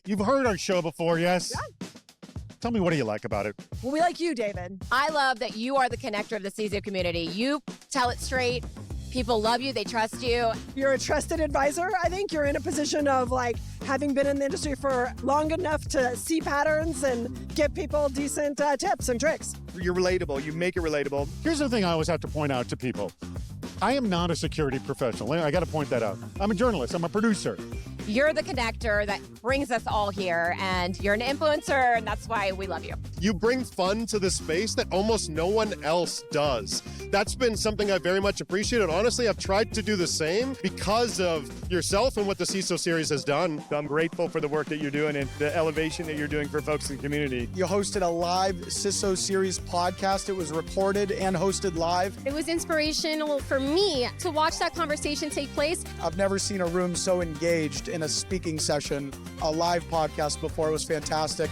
You've heard our show before, yes? Yeah. Tell me, what do you like about it? Well, we like you, David. I love that you are the connector of the CISO community. You tell it straight. People love you. They trust you. You're a trusted advisor. I think you're in a position of having been in the industry for long enough to see patterns and give people decent tips and tricks. You're relatable. You make it relatable. Here's the thing I always have to point out to people. I am not a security professional. I got to point that out. I'm a journalist. I'm a producer. You're the connector that brings us all here, and you're an influencer, and that's why we love you. You bring fun to the space that almost no one else does. That's been something I very much appreciated. Honestly, I've tried to do the same because of yourself and what the CISO Series has done. I'm grateful for the work that you're doing and the elevation that you're doing for folks in the community. You hosted a live CISO Series podcast. It was recorded and hosted live. It was inspirational for me to watch that conversation take place. I've never seen a room so engaged in a speaking session, a live podcast before. It was fantastic.